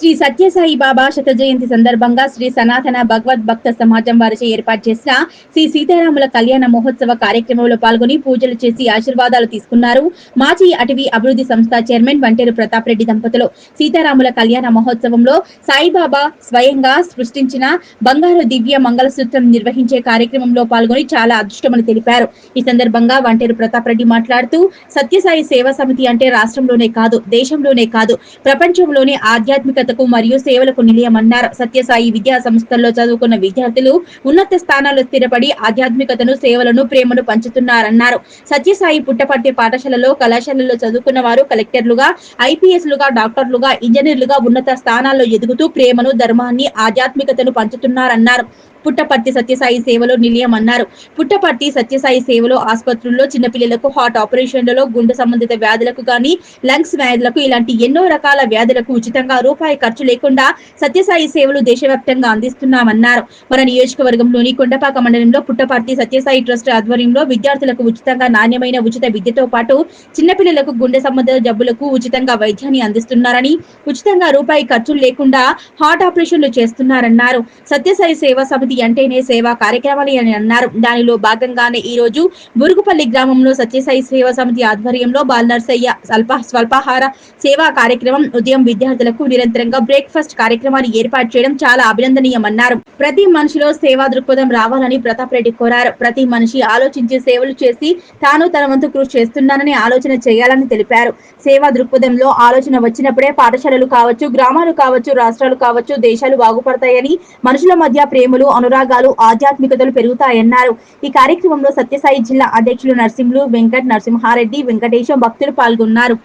శ్రీ సత్యసాయి బాబా శత జయంతి సందర్భంగా శ్రీ సనాతన భగవద్ భక్త సమాజం వారిచే ఏర్పాటు చేసిన శ్రీ సీతారాముల కళ్యాణ మహోత్సవ కార్యక్రమంలో పాల్గొని పూజలు చేసి ఆశీర్వాదాలు తీసుకున్నారు. మాజీ అటవీ అభివృద్ధి సంస్థ చైర్మన్ వంటేరు ప్రతాప్ రెడ్డి దంపతులు. సీతారాముల కళ్యాణ మహోత్సవంలో సాయిబాబా స్వయంగా సృష్టించిన బంగారు దివ్య మంగళసూత్రం నిర్వహించే కార్యక్రమంలో పాల్గొని చాలా అదృష్టమని తెలిపారు. ఈ సందర్భంగా వంటేరు ప్రతాప్ రెడ్డి మాట్లాడుతూ సత్యసాయి సేవా సమితి అంటే రాష్ట్రంలోనే కాదు, దేశంలోనే కాదు, ప్రపంచంలోనే ఆధ్యాత్మికతకు మరియు సేవలకు నిలయమన్నారు. సత్యసాయి విద్యా సంస్థల్లో చదువుకున్న విద్యార్థులు ఉన్నత స్థానాల్లో స్థిరపడి ఆధ్యాత్మికతను, సేవలను, ప్రేమను పంచుతున్నారన్నారు. సత్యసాయి పుట్టపర్తి పాఠశాలలో, కళాశాలలో చదువుకున్న వారు కలెక్టర్లుగా, ఐపీఎస్లుగా, డాక్టర్లుగా, ఇంజనీర్లుగా ఉన్నత స్థానాల్లో ఎదుగుతూ ప్రేమను, ధర్మాన్ని, ఆధ్యాత్మికతను పంచుతున్నారన్నారు. పుట్టపర్తి సత్యసాయి సేవలో నిలయమన్నారు. పుట్టపర్తి సత్యసాయి సేవలో ఆసుపత్రుల్లో చిన్నపిల్లలకు హార్ట్ ఆపరేషన్లలో, గుండె సంబంధిత వ్యాధులకు గాని, లంగ్స్ వ్యాధులకు ఇలాంటి ఎన్నో రకాల వ్యాధులకు ఉచితంగా రూపాయి ఖర్చు లేకుండా సత్యసాయి సేవలు దేశవ్యాప్తంగా అందిస్తున్నామన్నారు. మన నియోజకవర్గంలోని కొండపాక మండలంలో పుట్టపర్తి సత్యసాయి ట్రస్ట్ ఆధ్వర్యంలో విద్యార్థులకు ఉచితంగా నాణ్యమైన ఉచిత విద్యతో పాటు చిన్నపిల్లలకు గుండె సంబంధిత జబ్బులకు ఉచితంగా వైద్యాన్ని అందిస్తున్నారని, ఉచితంగా రూపాయి ఖర్చు లేకుండా హార్ట్ ఆపరేషన్లు చేస్తున్నారన్నారు. సత్యసాయి సేవా సమితి అంటేనే సేవా కార్యక్రమాలు అని అన్నారు. దానిలో భాగంగానే ఈ రోజు బురుగుపల్లి గ్రామంలో సత్యసాయి సేవా సమితి ఆధ్వర్యంలో బాలనర్సయ్య స్వల్పాహార సేవా కార్యక్రమం, ఉదయం విద్యార్థులకు నిరంతరంగా బ్రేక్ఫాస్ట్ కార్యక్రమాన్ని ఏర్పాటు చేయడం చాలా అభినందనీయమన్నారు. ప్రతి మనిషిలో సేవా దృక్పథం రావాలని ప్రతాప్ రెడ్డి కోరారు. ప్రతి మనిషి ఆలోచించి సేవలు చేసి తాను తన వంతు కృషి చేస్తున్నానని ఆలోచన చేయాలని తెలిపారు. సేవా దృక్పథంలో ఆలోచన వచ్చినప్పుడే పాఠశాలలు కావచ్చు, గ్రామాలు కావచ్చు, రాష్ట్రాలు కావచ్చు, దేశాలు బాగుపడతాయని, మనుషుల మధ్య ప్రేమలు, అనురాగాలు, ఆధ్యాత్మికతలు పెరుగుతాయన్నారు. ఈ కార్యక్రమంలో సత్యసాయి జిల్లా అధ్యక్షులు నరసింహులు, వెంకట్, నరసింహారెడ్డి, వెంకటేశం భక్తులు పాల్గొన్నారు.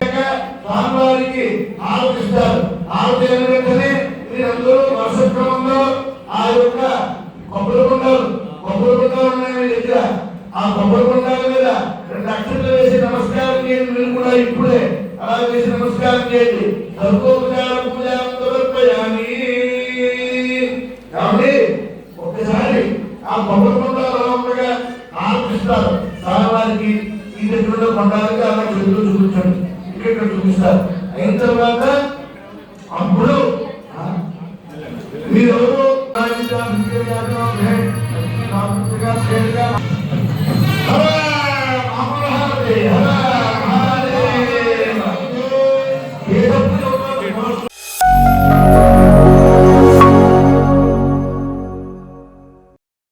ఒక్కసారి ఆ కొబ్బరి కొండగా ఆలోచిస్తారు. స్వామివారికి ఈ దగ్గరలో కొండలకి అలా చెట్లు చూపించండి, ఇక్కడ చూపిస్తారు. అయిన తర్వాత అప్పుడు మీరు